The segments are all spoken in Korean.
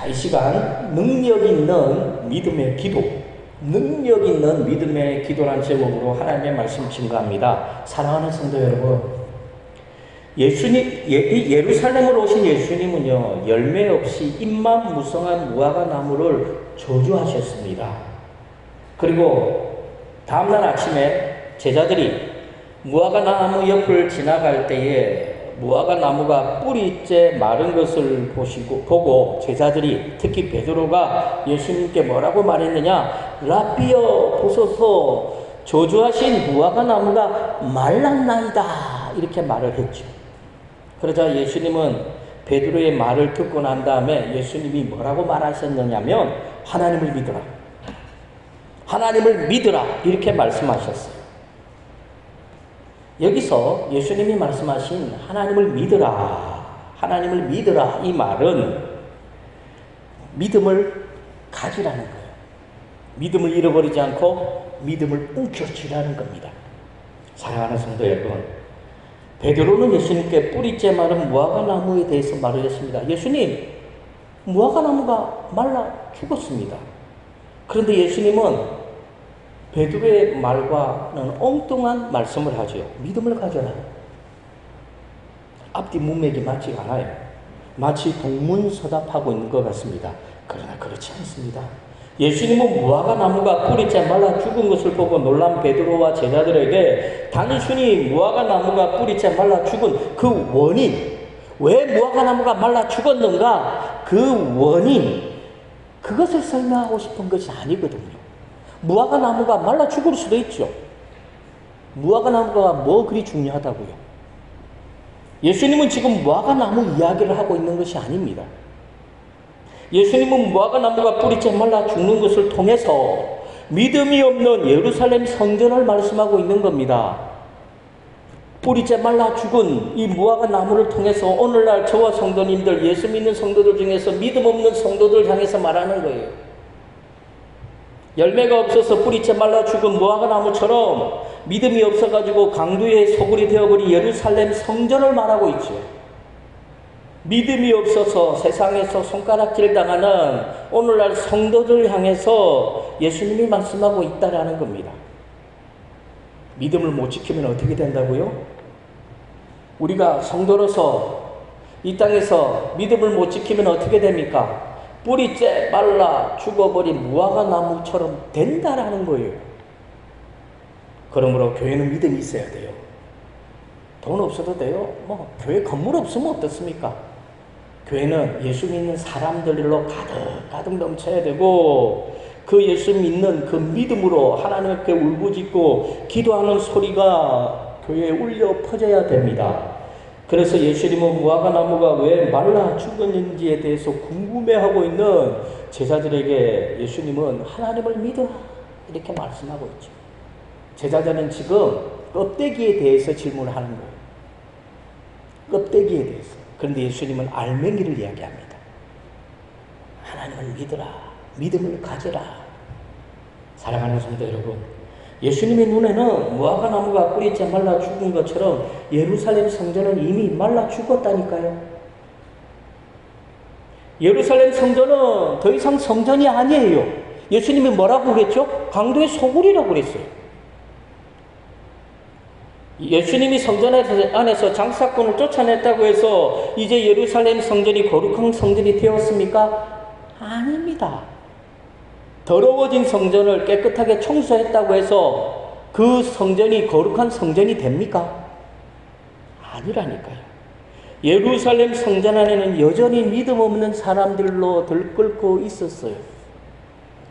이 시간 능력 있는 믿음의 기도, 능력 있는 믿음의 기도란 제목으로 하나님의 말씀 증거합니다. 사랑하는 성도 여러분, 예루살렘으로 오신 예수님은요, 열매 없이 잎만 무성한 무화과 나무를 저주하셨습니다. 그리고 다음날 아침에 제자들이 무화과 나무 옆을 지나갈 때에 무화과 나무가 뿌리째 마른 것을 보고 제자들이, 특히 베드로가 예수님께 뭐라고 말했느냐? 라삐여, 보소서, 저주하신 무화과 나무가 말랐나이다, 이렇게 말을 했죠. 그러자 예수님은 베드로의 말을 듣고 난 다음에 예수님이 뭐라고 말하셨느냐면 하나님을 믿어라, 하나님을 믿으라, 이렇게 말씀하셨어요. 여기서 예수님이 말씀하신 하나님을 믿으라, 하나님을 믿으라, 이 말은 믿음을 가지라는 거예요. 믿음을 잃어버리지 않고 믿음을 움켜쥐라는 겁니다. 사랑하는 성도 여러분, 베드로는 예수님께 뿌리째 마른 무화과 나무에 대해서 말을 했습니다. 예수님, 무화과 나무가 말라 죽었습니다. 그런데 예수님은 베드로의 말과는 엉뚱한 말씀을 하죠. 믿음을 가져라. 앞뒤 문맥이 맞지 않아요. 마치 동문서답하고 있는 것 같습니다. 그러나 그렇지 않습니다. 예수님은 무화과 나무가 뿌리째 말라 죽은 것을 보고 놀란 베드로와 제자들에게 단순히 무화과 나무가 뿌리째 말라 죽은 그 원인, 왜 무화과 나무가 말라 죽었는가, 그 원인, 그것을 설명하고 싶은 것이 아니거든요. 무화과 나무가 말라 죽을 수도 있죠. 무화과 나무가 뭐 그리 중요하다고요? 예수님은 지금 무화과 나무 이야기를 하고 있는 것이 아닙니다. 예수님은 무화과 나무가 뿌리째 말라 죽는 것을 통해서 믿음이 없는 예루살렘 성전을 말씀하고 있는 겁니다. 뿌리째 말라 죽은 이 무화과 나무를 통해서 오늘날 저와 성도님들, 예수 믿는 성도들 중에서 믿음 없는 성도들 향해서 말하는 거예요. 열매가 없어서 뿌리째 말라 죽은 무화과 나무처럼 믿음이 없어가지고 강도의 소굴이 되어버린 예루살렘 성전을 말하고 있죠. 믿음이 없어서 세상에서 손가락질 당하는 오늘날 성도들 향해서 예수님이 말씀하고 있다라는 겁니다. 믿음을 못 지키면 어떻게 된다고요? 우리가 성도로서 이 땅에서 믿음을 못 지키면 어떻게 됩니까? 뿌리째 말라 죽어버린 무화과 나무처럼 된다라는 거예요. 그러므로 교회는 믿음이 있어야 돼요. 돈 없어도 돼요. 교회 건물 없으면 어떻습니까? 교회는 예수 믿는 사람들로 가득 넘쳐야 되고, 그 예수 믿는 그 믿음으로 하나님께 울부짖고 기도하는 소리가 교회에 울려 퍼져야 됩니다. 그래서 예수님은 무화과 나무가 왜 말라 죽었는지에 대해서 궁금해하고 있는 제자들에게 예수님은 하나님을 믿어라, 이렇게 말씀하고 있죠. 제자들은 지금 껍데기에 대해서 질문을 하는 거예요. 껍데기에 대해서. 그런데 예수님은 알맹이를 이야기합니다. 하나님을 믿어라, 믿음을 가져라. 사랑하는 성도 여러분, 예수님의 눈에는 무화과 나무가 뿌리째 말라 죽은 것처럼 예루살렘 성전은 이미 말라 죽었다니까요. 예루살렘 성전은 더 이상 성전이 아니에요. 예수님이 뭐라고 그랬죠? 강도의 소굴이라고 그랬어요. 예수님이 성전 안에서 장사꾼을 쫓아냈다고 해서 이제 예루살렘 성전이 거룩한 성전이 되었습니까? 아닙니다. 더러워진 성전을 깨끗하게 청소했다고 해서 그 성전이 거룩한 성전이 됩니까? 아니라니까요. 예루살렘 성전 안에는 여전히 믿음 없는 사람들로 들끓고 있었어요.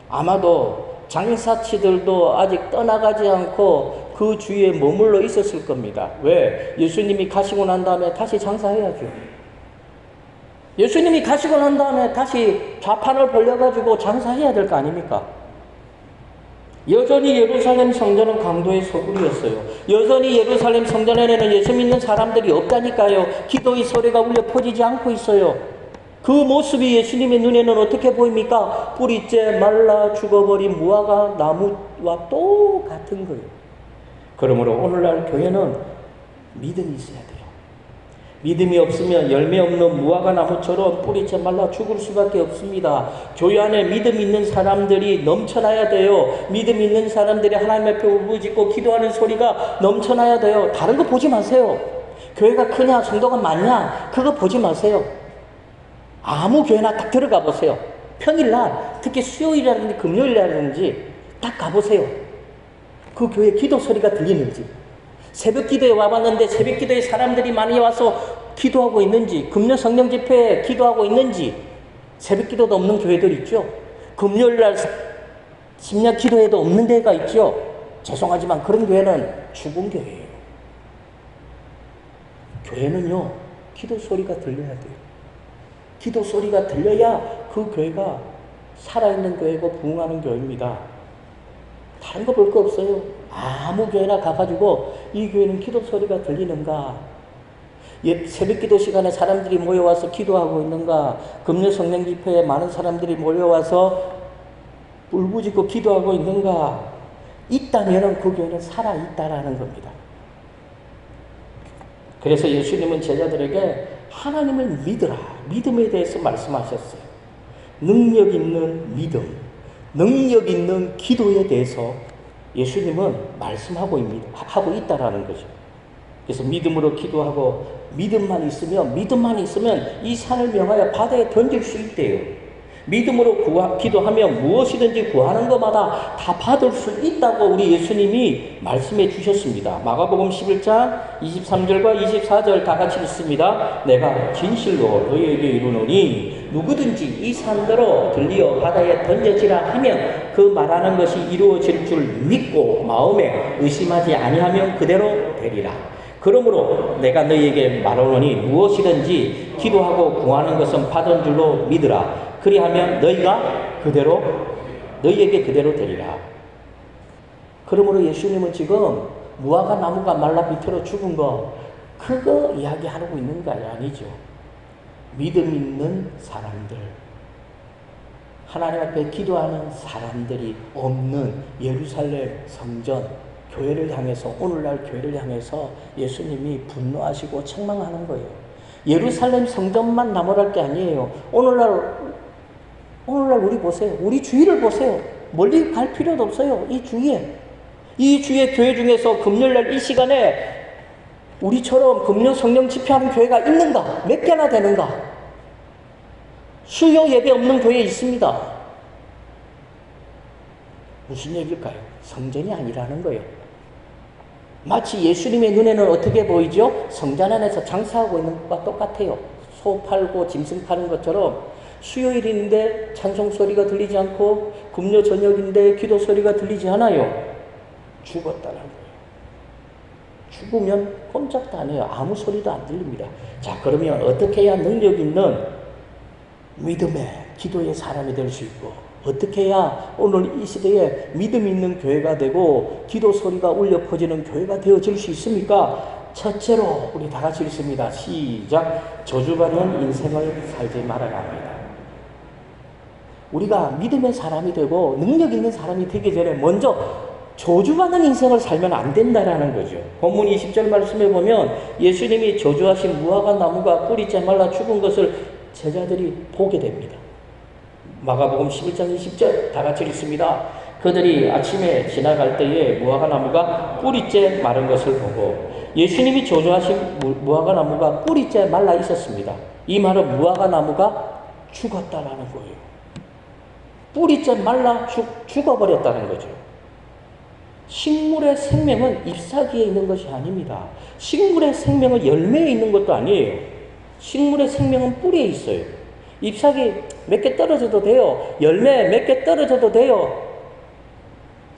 아마도 장사치들도 아직 떠나가지 않고 그 주위에 머물러 있었을 겁니다. 왜? 예수님이 가시고 난 다음에 다시 장사해야죠. 예수님이 가시고 난 다음에 다시 좌판을 벌려가지고 장사해야 될 거 아닙니까? 여전히 예루살렘 성전은 강도의 소굴이었어요. 여전히 예루살렘 성전 안에는 예수 믿는 사람들이 없다니까요. 기도의 소리가 울려 퍼지지 않고 있어요. 그 모습이 예수님의 눈에는 어떻게 보입니까? 뿌리째 말라 죽어버린 무화과 나무와 똑같은 거예요. 그러므로 오늘날 교회는 믿음이 있어야 돼요. 믿음이 없으면 열매 없는 무화과 나무처럼 뿌리째 말라 죽을 수밖에 없습니다. 교회 안에 믿음 있는 사람들이 넘쳐나야 돼요. 믿음 있는 사람들이 하나님 앞에 울부짖고 기도하는 소리가 넘쳐나야 돼요. 다른 거 보지 마세요. 교회가 크냐 성도가 많냐 그거 보지 마세요. 아무 교회나 딱 들어가 보세요. 평일날 특히 수요일이라든지 금요일이라든지 딱 가보세요. 그 교회 기도 소리가 들리는지, 새벽 기도에 와봤는데 새벽 기도에 사람들이 많이 와서 기도하고 있는지, 금요 성령 집회에 기도하고 있는지, 새벽 기도도 없는 교회들 있죠. 금요일날 심야 기도회도 없는 데가 있죠. 죄송하지만 그런 교회는 죽은 교회예요. 교회는요, 기도 소리가 들려야 돼요. 기도 소리가 들려야 그 교회가 살아있는 교회고 부흥하는 교회입니다. 다른 거 볼 거 없어요. 아무 교회나 가가지고 이 교회는 기도 소리가 들리는가? 새벽 기도 시간에 사람들이 모여와서 기도하고 있는가? 금요 성령 집회에 많은 사람들이 모여와서 울부짖고 기도하고 있는가? 있다면 그 교회는 살아있다라는 겁니다. 그래서 예수님은 제자들에게 하나님을 믿으라. 믿음에 대해서 말씀하셨어요. 능력 있는 믿음, 능력 있는 기도에 대해서 예수님은 말씀하고 있다라는 거죠. 그래서 믿음으로 기도하고 믿음만 있으면 이 산을 명하여 바다에 던질 수 있대요. 믿음으로 기도하면 무엇이든지 구하는 것마다 다 받을 수 있다고 우리 예수님이 말씀해 주셨습니다. 마가복음 11장 23절과 24절 다 같이 읽습니다. 내가 진실로 너희에게 이르노니 누구든지 이 산더러 들리어 바다에 던져지라 하면 그 말하는 것이 이루어질 줄 믿고 마음에 의심하지 아니하면 그대로 되리라. 그러므로 내가 너희에게 말하노니 무엇이든지 기도하고 구하는 것은 받은 줄로 믿으라. 그리하면 너희에게 그대로 되리라. 그러므로 예수님은 지금 무화과 나무가 말라 비틀어 죽은 거 그거 이야기하고 있는 거 아니죠. 믿음 있는 사람들, 하나님 앞에 기도하는 사람들이 없는 예루살렘 성전 교회를 향해서, 오늘날 교회를 향해서 예수님이 분노하시고 책망하는 거예요. 예루살렘 성전만 나무랄 게 아니에요. 오늘날 우리 보세요. 우리 주위를 보세요. 멀리 갈 필요도 없어요. 이 주위에 교회 중에서 금요일날 이 시간에 우리처럼 금요 성령 집회하는 교회가 있는가? 몇 개나 되는가? 수요 예배 없는 교회 있습니다. 무슨 얘기일까요? 성전이 아니라는 거예요. 마치 예수님의 눈에는 어떻게 보이죠? 성전 안에서 장사하고 있는 것과 똑같아요. 소 팔고 짐승 파는 것처럼 수요일인데 찬송 소리가 들리지 않고 금요 저녁인데 기도 소리가 들리지 않아요. 죽었다는 거예요. 죽으면 꼼짝도 안 해요. 아무 소리도 안 들립니다. 자, 그러면 어떻게 해야 능력 있는 믿음의 기도의 사람이 될 수 있고, 어떻게 해야 오늘 이 시대에 믿음 있는 교회가 되고 기도 소리가 울려 퍼지는 교회가 되어질 수 있습니까? 첫째로 우리 다 같이 읽습니다. 시작. 저주받는 인생을 살지 말아야 합니다. 우리가 믿음의 사람이 되고 능력 있는 사람이 되기 전에 먼저 저주받는 인생을 살면 안 된다라는 거죠. 본문 20절 말씀에 보면 예수님이 저주하신 무화과 나무가 뿌리째 말라 죽은 것을 제자들이 보게 됩니다. 마가복음 11장 20절 다 같이 읽습니다. 그들이 아침에 지나갈 때에 무화과 나무가 뿌리째 마른 것을 보고, 예수님이 저주하신 무화과 나무가 뿌리째 말라 있었습니다. 이 말은 무화과 나무가 죽었다라는 거예요. 뿌리째 말라 죽어버렸다는 거죠. 식물의 생명은 잎사귀에 있는 것이 아닙니다. 식물의 생명은 열매에 있는 것도 아니에요. 식물의 생명은 뿌리에 있어요. 잎사귀 몇 개 떨어져도 돼요. 열매 몇 개 떨어져도 돼요.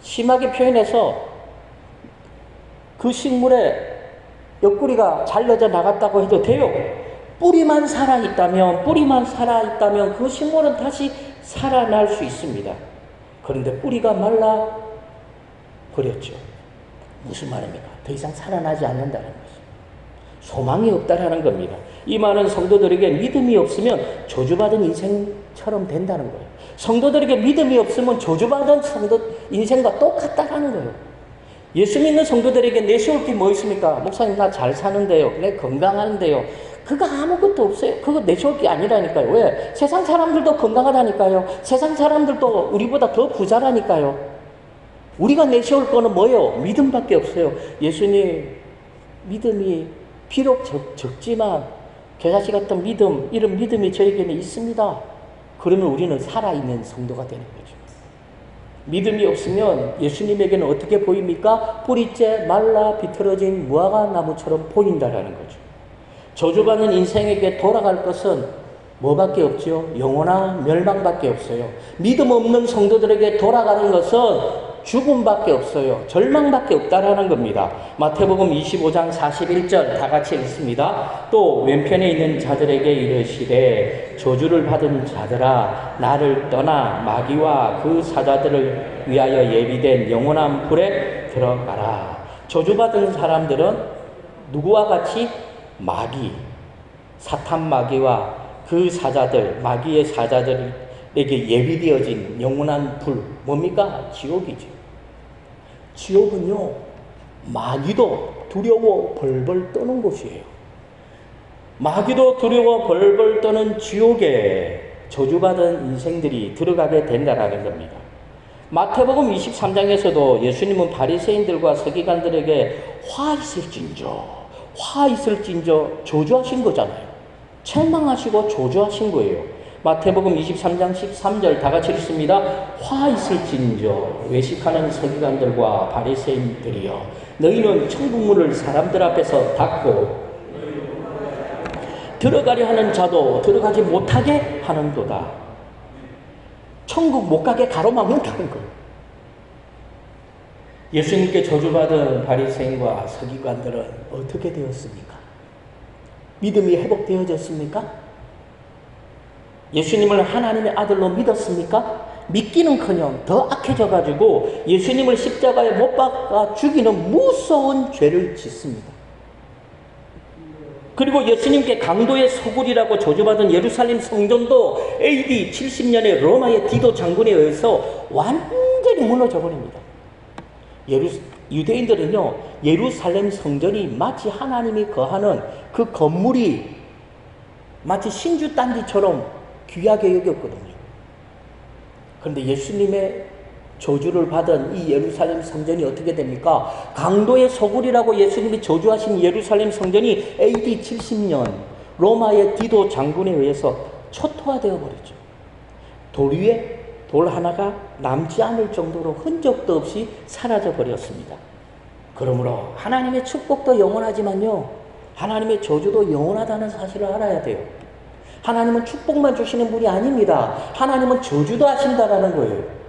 심하게 표현해서 그 식물의 옆구리가 잘려져 나갔다고 해도 돼요. 뿌리만 살아있다면 그 식물은 다시 살아날 수 있습니다. 그런데 뿌리가 말라 버렸죠. 무슨 말입니까? 더 이상 살아나지 않는다는 거죠. 소망이 없다라는 겁니다. 이 말은 성도들에게 믿음이 없으면 저주받은 인생처럼 된다는 거예요. 성도들에게 믿음이 없으면 저주받은 인생과 똑같다라는 거예요. 예수 믿는 성도들에게 내세울 게 뭐 있습니까? 목사님 나 잘 사는데요. 내 건강한데요. 그거 아무것도 없어요. 그거 내세울 게 아니라니까요. 왜? 세상 사람들도 건강하다니까요. 세상 사람들도 우리보다 더 부자라니까요. 우리가 내세울 거는 뭐예요? 믿음밖에 없어요. 예수님, 믿음이 비록 적지만 겨자씨 같은 믿음, 이런 믿음이 저에게는 있습니다. 그러면 우리는 살아있는 성도가 되는 거죠. 믿음이 없으면 예수님에게는 어떻게 보입니까? 뿌리째 말라 비틀어진 무화과 나무처럼 보인다라는 거죠. 저주받는 인생에게 돌아갈 것은 뭐밖에 없죠? 영원한 멸망밖에 없어요. 믿음 없는 성도들에게 돌아가는 것은 죽음밖에 없어요. 절망밖에 없다라는 겁니다. 마태복음 25장 41절 다 같이 읽습니다. 또 왼편에 있는 자들에게 이르시되 저주를 받은 자들아 나를 떠나 마귀와 그 사자들을 위하여 예비된 영원한 불에 들어가라. 저주받은 사람들은 누구와 같이? 마귀, 사탄 마귀와 그 사자들, 마귀의 사자들에게 예비되어진 영원한 불, 뭡니까? 지옥이죠. 지옥은요, 마귀도 두려워 벌벌 떠는 곳이에요. 마귀도 두려워 벌벌 떠는 지옥에 저주받은 인생들이 들어가게 된다라는 겁니다. 마태복음 23장에서도 예수님은 바리새인들과 서기관들에게 화 있을진저 저주하신 거잖아요. 책망하시고 저주하신 거예요. 마태복음 23장 13절 다 같이 읽습니다. 화 있을진저 외식하는 서기관들과 바리새인들이여 너희는 천국문을 사람들 앞에서 닫고 들어가려 하는 자도 들어가지 못하게 하는도다. 천국 못 가게 가로막는다는 거예요. 예수님께 저주받은 바리새인과 서기관들은 어떻게 되었습니까? 믿음이 회복되어졌습니까? 예수님을 하나님의 아들로 믿었습니까? 믿기는커녕 더 악해져가지고 예수님을 십자가에 못 박아 죽이는 무서운 죄를 짓습니다. 그리고 예수님께 강도의 소굴이라고 저주받은 예루살렘 성전도 AD 70년에 로마의 디도 장군에 의해서 완전히 무너져 버립니다. 유대인들은요, 예루살렘 성전이 마치 하나님이 거하는 그 건물이 마치 신주 단지처럼 귀하게 여겼거든요. 그런데 예수님의 저주를 받은 이 예루살렘 성전이 어떻게 됩니까? 강도의 소굴이라고 예수님이 저주하신 예루살렘 성전이 AD 70년 로마의 디도 장군에 의해서 초토화되어 버렸죠. 돌 위에 돌 하나가 남지 않을 정도로 흔적도 없이 사라져 버렸습니다. 그러므로 하나님의 축복도 영원하지만요, 하나님의 저주도 영원하다는 사실을 알아야 돼요. 하나님은 축복만 주시는 분이 아닙니다. 하나님은 저주도 하신다라는 거예요.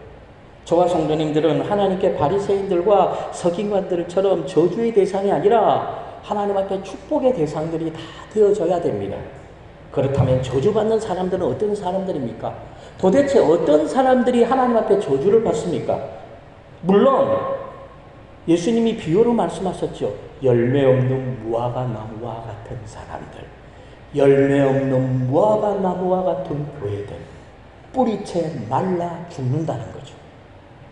저와 성도님들은 하나님께 바리새인들과 서기관들처럼 저주의 대상이 아니라 하나님 앞에 축복의 대상들이 다 되어져야 됩니다. 그렇다면 저주받는 사람들은 어떤 사람들입니까? 도대체 어떤 사람들이 하나님 앞에 저주를 받습니까? 물론 예수님이 비유로 말씀하셨죠. 열매 없는 무화과 나무와 같은 사람들, 열매 없는 무화과 나무와 같은 교회들, 뿌리채 말라 죽는다는 거죠.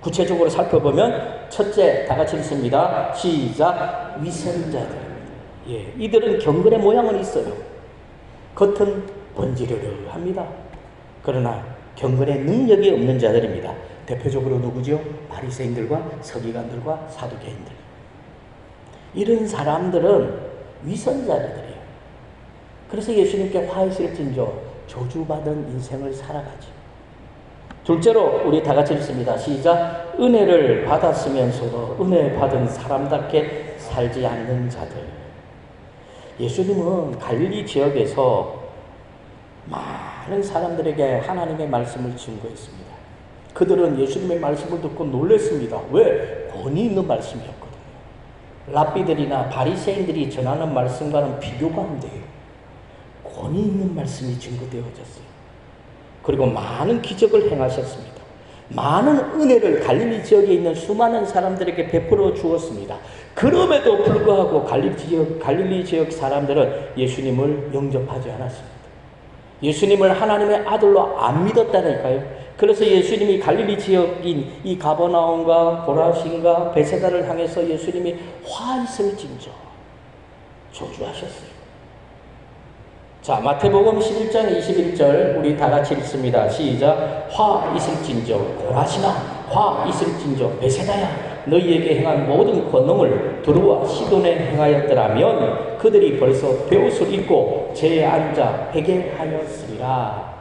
구체적으로 살펴보면 첫째, 다 같이 읽습니다. 시작. 위선자들. 예, 이들은 경건의 모양은 있어요. 겉은 번지르르합니다. 그러나 경건의 능력이 없는 자들입니다. 대표적으로 누구죠? 바리새인들과 서기관들과 사두개인들. 이런 사람들은 위선자들이에요. 그래서 예수님께 화 있을진저 저주받은 인생을 살아가죠. 둘째로 우리 다 같이 읽습니다. 시작. 은혜를 받았으면서도 은혜 받은 사람답게 살지 않는 자들. 예수님은 갈릴리 지역에서 많은 사람들에게 하나님의 말씀을 증거했습니다. 그들은 예수님의 말씀을 듣고 놀랐습니다. 왜? 권위 있는 말씀이었거든요. 랍비들이나 바리새인들이 전하는 말씀과는 비교가 안 돼요. 권위 있는 말씀이 증거되어졌어요. 그리고 많은 기적을 행하셨습니다. 많은 은혜를 갈릴리 지역에 있는 수많은 사람들에게 베풀어 주었습니다. 그럼에도 불구하고 갈릴리 지역 사람들은 예수님을 영접하지 않았습니다. 예수님을 하나님의 아들로 안 믿었다니까요. 그래서 예수님이 갈릴리 지역인 이 가버나움과 고라신과 베세다를 향해서 예수님이 화 있을진저 저주하셨어요. 자, 마태복음 11장 21절 우리 다 같이 읽습니다. 시작. 화 있을진저 고라시나 화 있을진저 베세다야 너희에게 행한 모든 권능을 두루와 시돈에 행하였더라면 그들이 벌써 베옷을 입고 제에 앉아 회개하였으리라.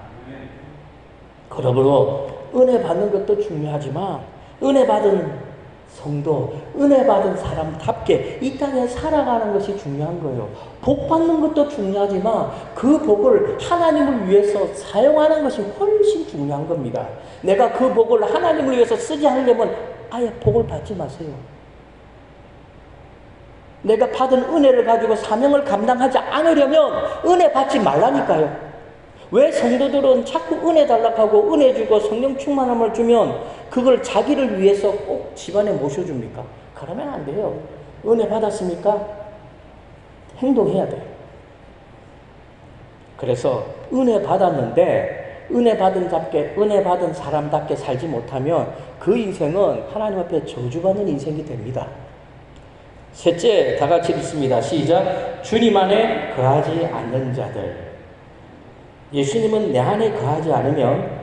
그러므로 은혜 받는 것도 중요하지만 은혜 받은 성도, 은혜 받은 사람답게 이 땅에 살아가는 것이 중요한 거예요. 복 받는 것도 중요하지만 그 복을 하나님을 위해서 사용하는 것이 훨씬 중요한 겁니다. 내가 그 복을 하나님을 위해서 쓰지 않으려면 아예 복을 받지 마세요. 내가 받은 은혜를 가지고 사명을 감당하지 않으려면 은혜 받지 말라니까요. 왜 성도들은 자꾸 은혜 달라고 은혜 주고 성령 충만함을 주면 그걸 자기를 위해서 꼭 집안에 모셔줍니까? 그러면 안 돼요. 은혜 받았습니까? 행동해야 돼요. 그래서 은혜 받았는데 은혜 받은 사람답게 살지 못하면 그 인생은 하나님 앞에 저주받는 인생이 됩니다. 셋째, 다 같이 읽습니다. 시작. 주님 안에 거하지 않는 자들. 예수님은 내 안에 거하지 않으면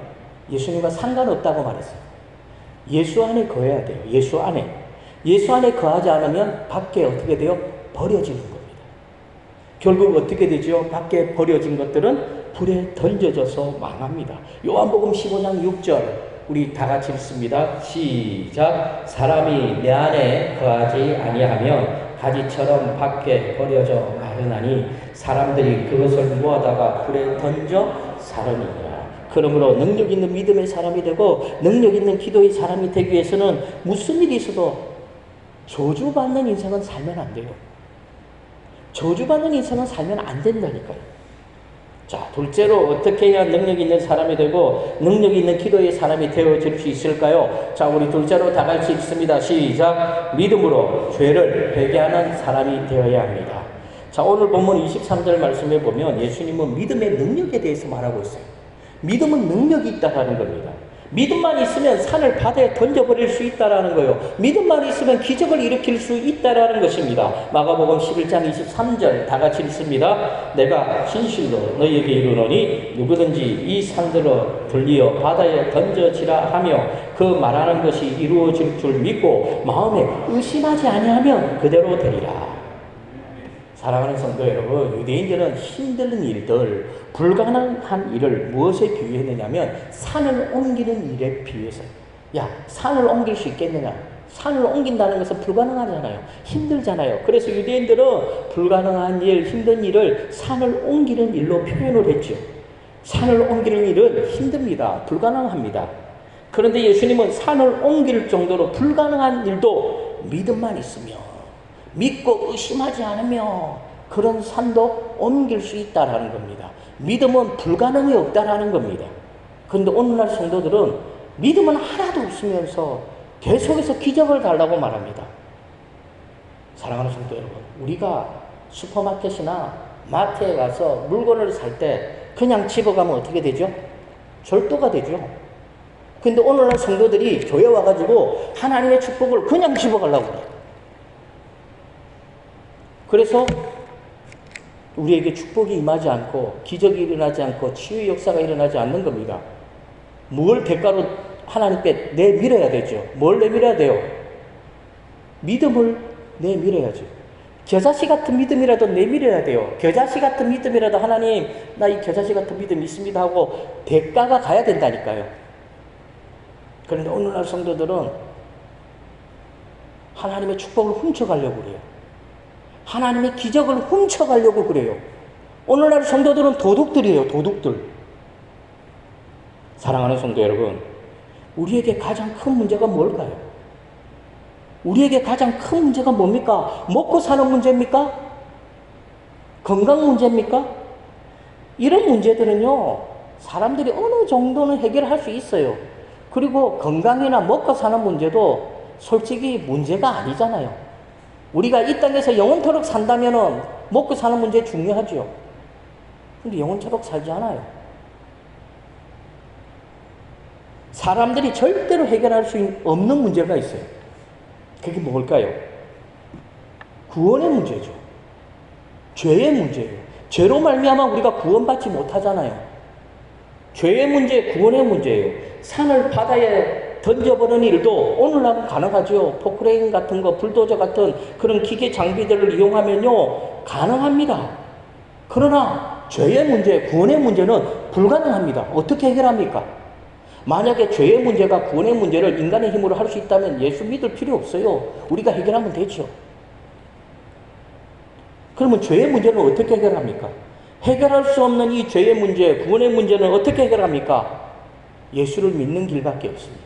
예수님과 상관없다고 말했어요. 예수 안에 거해야 돼요. 예수 안에. 예수 안에 거하지 않으면 밖에 어떻게 돼요? 버려지는 겁니다. 결국 어떻게 되죠? 밖에 버려진 것들은 불에 던져져서 망합니다. 요한복음 15장 6절 우리 다 같이 읽습니다. 시작. 사람이 내 안에 거하지 아니하면 가지처럼 밖에 버려져 마르나니 사람들이 그것을 모아다가 불에 던져 사르니라. 그러므로 능력 있는 믿음의 사람이 되고 능력 있는 기도의 사람이 되기 위해서는 무슨 일이 있어도 저주받는 인생은 살면 안 돼요. 저주받는 인생은 살면 안 된다니까요. 자, 둘째로 어떻게 해야 능력 있는 사람이 되고 능력 있는 기도의 사람이 되어질 수 있을까요? 자, 우리 둘째로 다 같이 읽습니다. 시작. 믿음으로 죄를 회개하는 사람이 되어야 합니다. 자, 오늘 본문 23절 말씀에 보면 예수님은 믿음의 능력에 대해서 말하고 있어요. 믿음은 능력이 있다라는 겁니다. 믿음만 있으면 산을 바다에 던져버릴 수 있다라는 거예요. 믿음만 있으면 기적을 일으킬 수 있다라는 것입니다. 마가복음 11장 23절 다 같이 읽습니다. 내가 진실로 너희에게 이르노니 누구든지 이 산들어 들리어 바다에 던져지라 하며 그 말하는 것이 이루어질 줄 믿고 마음에 의심하지 아니하면 그대로 되리라. 사랑하는 성도 여러분, 유대인들은 힘든 일들, 불가능한 일을 무엇에 비유했느냐면 산을 옮기는 일에 비유해서요. 야, 산을 옮길 수 있겠느냐? 산을 옮긴다는 것은 불가능하잖아요. 힘들잖아요. 그래서 유대인들은 불가능한 일, 힘든 일을 산을 옮기는 일로 표현을 했죠. 산을 옮기는 일은 힘듭니다. 불가능합니다. 그런데 예수님은 산을 옮길 정도로 불가능한 일도 믿음만 있으면 믿고 의심하지 않으며 그런 산도 옮길 수 있다라는 겁니다. 믿음은 불가능이 없다라는 겁니다. 그런데 오늘날 성도들은 믿음은 하나도 없으면서 계속해서 기적을 달라고 말합니다. 사랑하는 성도 여러분, 우리가 슈퍼마켓이나 마트에 가서 물건을 살 때 그냥 집어가면 어떻게 되죠? 절도가 되죠. 근데 오늘날 성도들이 교회 와가지고 하나님의 축복을 그냥 집어가려고 해요. 그래서 우리에게 축복이 임하지 않고 기적이 일어나지 않고 치유의 역사가 일어나지 않는 겁니다. 뭘 대가로 하나님께 내밀어야 되죠. 뭘 내밀어야 돼요? 믿음을 내밀어야죠. 겨자씨 같은 믿음이라도 내밀어야 돼요. 겨자씨 같은 믿음이라도 하나님, 나 이 겨자씨 같은 믿음이 있습니다 하고 대가가 가야 된다니까요. 그런데 오늘날 성도들은 하나님의 축복을 훔쳐가려고 그래요. 하나님의 기적을 훔쳐가려고 그래요. 오늘날 성도들은 도둑들이에요. 도둑들. 사랑하는 성도 여러분, 우리에게 가장 큰 문제가 뭘까요? 우리에게 가장 큰 문제가 뭡니까? 먹고 사는 문제입니까? 건강 문제입니까? 이런 문제들은요, 사람들이 어느 정도는 해결할 수 있어요. 그리고 건강이나 먹고 사는 문제도 솔직히 문제가 아니잖아요. 우리가 이 땅에서 영원토록 산다면은 먹고 사는 문제 중요하죠. 근데 영원토록 살지 않아요. 사람들이 절대로 해결할 수 없는 문제가 있어요. 그게 뭘까요? 구원의 문제죠. 죄의 문제예요. 죄로 말미암아 우리가 구원받지 못하잖아요. 죄의 문제, 구원의 문제예요. 산을 바다에 던져버리는 일도 오늘날은 가능하죠. 포크레인 같은 거, 불도저 같은 그런 기계 장비들을 이용하면요, 가능합니다. 그러나 죄의 문제, 구원의 문제는 불가능합니다. 어떻게 해결합니까? 만약에 죄의 문제가 구원의 문제를 인간의 힘으로 할 수 있다면 예수 믿을 필요 없어요. 우리가 해결하면 되죠. 그러면 죄의 문제는 어떻게 해결합니까? 해결할 수 없는 이 죄의 문제, 구원의 문제는 어떻게 해결합니까? 예수를 믿는 길밖에 없습니다.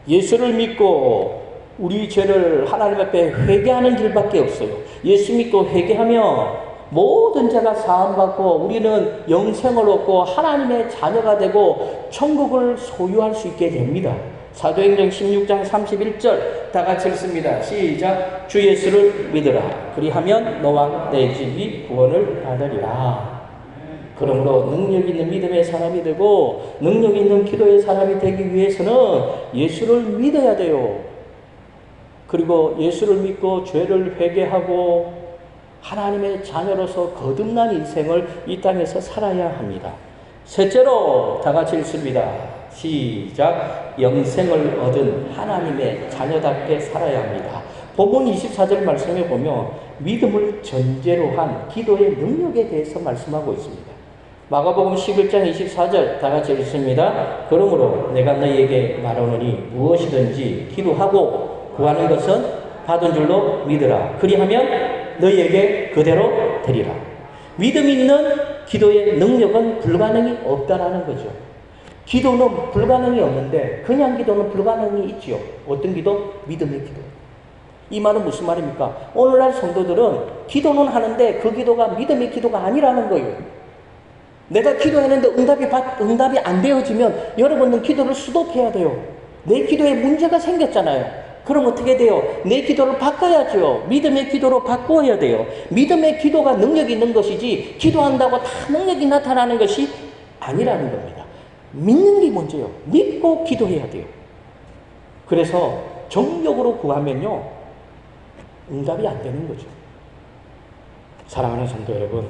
예수를 믿고 우리 죄를 하나님 앞에 회개하는 길밖에 없어요. 예수 믿고 회개하면 모든 죄가 사함받고 우리는 영생을 얻고 하나님의 자녀가 되고 천국을 소유할 수 있게 됩니다. 사도행전 16장 31절 다 같이 읽습니다. 시작. 주 예수를 믿으라. 그리하면 너와 내 집이 구원을 받으리라. 그러므로 능력 있는 믿음의 사람이 되고 능력 있는 기도의 사람이 되기 위해서는 예수를 믿어야 돼요. 그리고 예수를 믿고 죄를 회개하고 하나님의 자녀로서 거듭난 인생을 이 땅에서 살아야 합니다. 셋째로 다 같이 읽습니다. 시작. 영생을 얻은 하나님의 자녀답게 살아야 합니다. 본문 24절 말씀에 보면 믿음을 전제로 한 기도의 능력에 대해서 말씀하고 있습니다. 마가복음 11장 24절 다 같이 읽습니다. 그러므로 내가 너희에게 말하노니 무엇이든지 기도하고 구하는 것은 받은 줄로 믿으라. 그리하면 너희에게 그대로 되리라. 믿음 있는 기도의 능력은 불가능이 없다라는 거죠. 기도는 불가능이 없는데 그냥 기도는 불가능이 있지요. 어떤 기도? 믿음의 기도. 이 말은 무슨 말입니까? 오늘날 성도들은 기도는 하는데 그 기도가 믿음의 기도가 아니라는 거예요. 내가 기도했는데 응답이 안 되어지면 여러분은 기도를 스톱해야 돼요. 내 기도에 문제가 생겼잖아요. 그럼 어떻게 돼요? 내 기도를 바꿔야죠. 믿음의 기도로 바꿔야 돼요. 믿음의 기도가 능력이 있는 것이지 기도한다고 다 능력이 나타나는 것이 아니라는 겁니다. 믿는 게 먼저요. 믿고 기도해야 돼요. 그래서 정력으로 구하면요, 응답이 안 되는 거죠. 사랑하는 성도 여러분,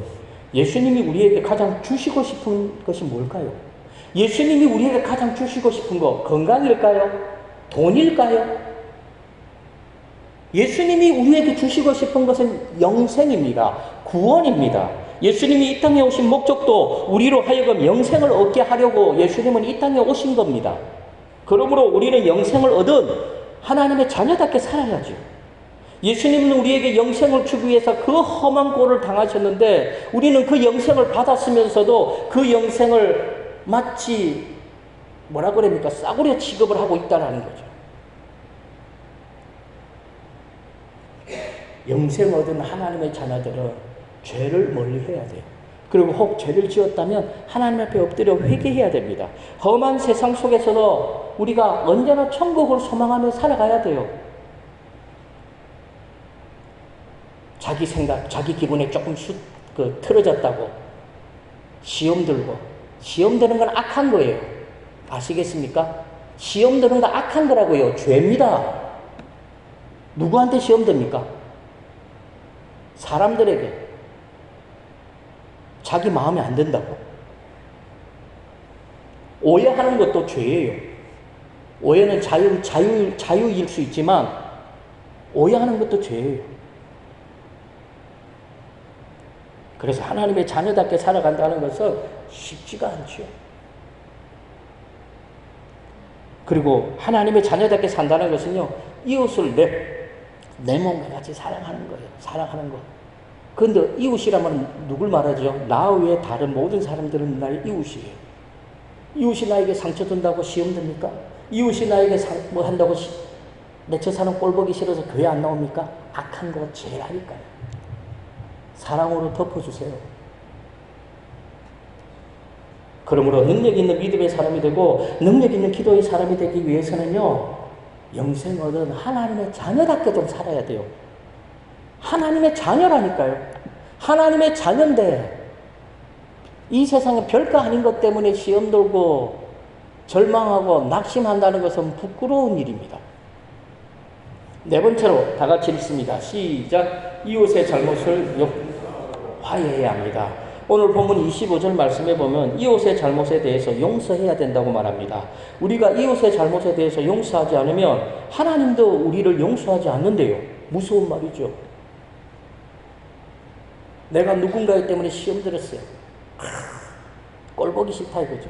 예수님이 우리에게 가장 주시고 싶은 것이 뭘까요? 예수님이 우리에게 가장 주시고 싶은 거 건강일까요? 돈일까요? 예수님이 우리에게 주시고 싶은 것은 영생입니다. 구원입니다. 예수님이 이 땅에 오신 목적도 우리로 하여금 영생을 얻게 하려고 예수님은 이 땅에 오신 겁니다. 그러므로 우리는 영생을 얻은 하나님의 자녀답게 살아야죠. 예수님은 우리에게 영생을 주기 위해서 그 험한 꼴을 당하셨는데 우리는 그 영생을 받았으면서도 그 영생을 마치 뭐라 그럽니까? 싸구려 취급을 하고 있다는 거죠. 영생 얻은 하나님의 자녀들은 죄를 멀리 해야 돼요. 그리고 혹 죄를 지었다면 하나님 앞에 엎드려 회개해야 됩니다. 험한 세상 속에서도 우리가 언제나 천국을 소망하며 살아가야 돼요. 자기 생각, 자기 기분에 조금 틀어졌다고 시험 들고, 시험 드는 건 악한 거예요. 아시겠습니까? 시험 드는 거 악한 거라고요. 죄입니다. 누구한테 시험 듭니까? 사람들에게. 자기 마음에 안 든다고. 오해하는 것도 죄예요. 오해는 자유일 수 있지만 오해하는 것도 죄예요. 그래서 하나님의 자녀답게 살아간다는 것은 쉽지가 않죠. 그리고 하나님의 자녀답게 산다는 것은요, 이웃을 내 몸과 같이 사랑하는 거예요. 사랑하는 거. 그런데 이웃이라면 누굴 말하죠? 나 외에 다른 모든 사람들은 나의 이웃이에요. 이웃이 나에게 상처 준다고 시험 듭니까? 이웃이 나에게 뭐 한다고 내 저 사람 꼴 보기 싫어서 교회 안 나옵니까? 악한 거 제일 하니까요. 사랑으로 덮어주세요. 그러므로 능력 있는 믿음의 사람이 되고 능력 있는 기도의 사람이 되기 위해서는요, 영생 얻은 하나님의 자녀답게 좀 살아야 돼요. 하나님의 자녀라니까요. 하나님의 자녀인데 이 세상에 별거 아닌 것 때문에 시험 돌고 절망하고 낙심한다는 것은 부끄러운 일입니다. 네 번째로 다 같이 읽습니다. 시작. 이웃의 잘못을 화해해야 합니다. 오늘 본문 25절 말씀에 보면 이웃의 잘못에 대해서 용서해야 된다고 말합니다. 우리가 이웃의 잘못에 대해서 용서하지 않으면 하나님도 우리를 용서하지 않는데요. 무서운 말이죠. 내가 누군가에 때문에 시험 들었어요. 꼴 보기 싫다 이거죠.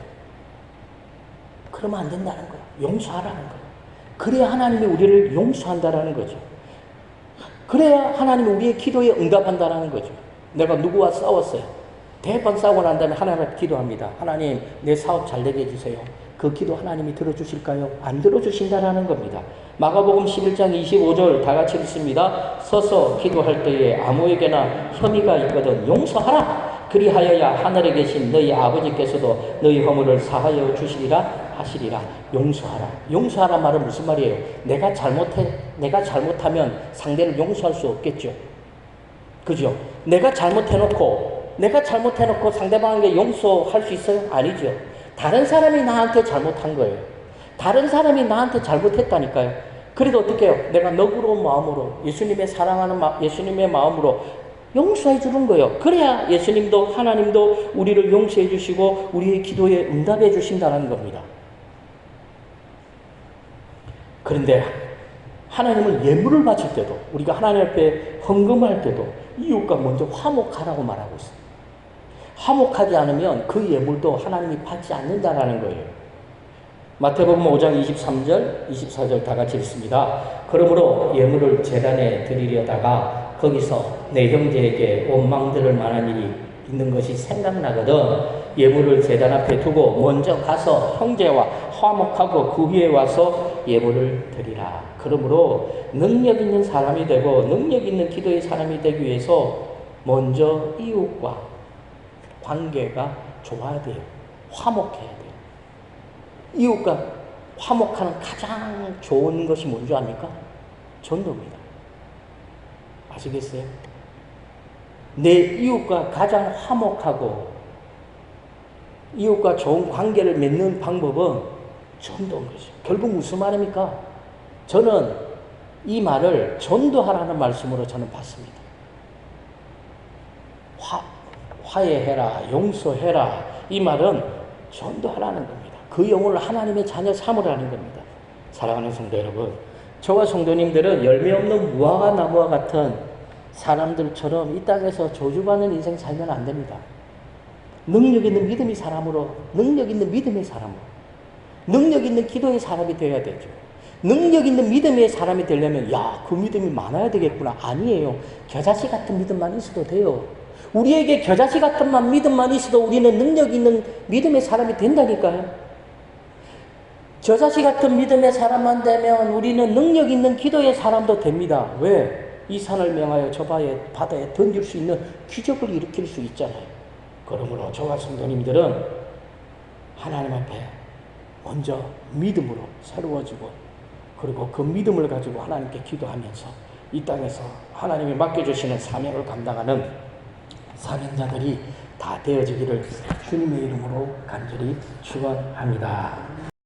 그러면 안 된다는 거예요. 용서하라는 거예요. 그래야 하나님이 우리를 용서한다라는 거죠. 그래야 하나님이 우리의 기도에 응답한다라는 거죠. 내가 누구와 싸웠어요. 대번 싸우고 난 다음에 하나님한테 기도합니다. 하나님, 내 사업 잘 되게 해주세요. 그 기도 하나님이 들어주실까요? 안 들어주신다라는 겁니다. 마가복음 11장 25절 다 같이 읽습니다. 서서 기도할 때에 아무에게나 혐의가 있거든 용서하라. 그리하여야 하늘에 계신 너희 아버지께서도 너희 허물을 사하여 주시리라 하시리라. 용서하라. 용서하라 말은 무슨 말이에요? 내가 잘못하면 상대를 용서할 수 없겠죠. 그죠? 내가 잘못해놓고 상대방에게 용서할 수 있어요? 아니죠. 다른 사람이 나한테 잘못한 거예요. 다른 사람이 나한테 잘못했다니까요. 그래도 어떻게 해요? 내가 너그러운 마음으로 예수님의 사랑하는 예수님의 마음으로 용서해 주는 거예요. 그래야 예수님도 하나님도 우리를 용서해 주시고 우리의 기도에 응답해 주신다는 겁니다. 그런데 하나님은 예물을 바칠 때도 우리가 하나님 앞에 헌금할 때도 이웃과 먼저 화목하라고 말하고 있어요. 화목하지 않으면 그 예물도 하나님이 받지 않는다라는 거예요. 마태복음 5장 23절, 24절 다 같이 읽습니다. 그러므로 예물을 제단에 드리려다가 거기서 내 형제에게 원망들을 만한 일이 있는 것이 생각나거든 예물을 제단 앞에 두고 먼저 가서 형제와 화목하고 그 위에 와서 예물을 드리라. 그러므로 능력 있는 사람이 되고 능력 있는 기도의 사람이 되기 위해서 먼저 이웃과 관계가 좋아야 돼요. 화목해야 돼요. 이웃과 화목하는 가장 좋은 것이 뭔지 압니까? 전도입니다. 아시겠어요? 내 이웃과 가장 화목하고 이웃과 좋은 관계를 맺는 방법은 전도인 거죠. 결국 무슨 말입니까? 저는 이 말을 전도하라는 말씀으로 저는 봤습니다. 화해해라, 용서해라. 이 말은 전도하라는 겁니다. 그 영혼을 하나님의 자녀 삼으라는 겁니다. 사랑하는 성도 여러분, 저와 성도님들은 열매 없는 무화과 나무와 같은 사람들처럼 이 땅에서 저주받는 인생 살면 안 됩니다. 능력 있는 믿음의 사람으로, 능력 있는 믿음의 사람으로, 능력 있는 기도의 사람이 되어야 되죠. 능력 있는 믿음의 사람이 되려면 그 믿음이 많아야 되겠구나. 아니에요. 겨자씨 같은 믿음만 있어도 돼요. 우리에게 겨자씨 같은 믿음만 있어도 우리는 능력 있는 믿음의 사람이 된다니까요. 겨자씨 같은 믿음의 사람만 되면 우리는 능력 있는 기도의 사람도 됩니다. 왜? 이 산을 명하여 저 바다에 던질 수 있는 기적을 일으킬 수 있잖아요. 그러므로 저와 성도님들은 하나님 앞에 먼저 믿음으로 새로워지고 그리고 그 믿음을 가지고 하나님께 기도하면서 이 땅에서 하나님이 맡겨주시는 사명을 감당하는 사명자들이 다 되어지기를 주님의 이름으로 간절히 축원합니다.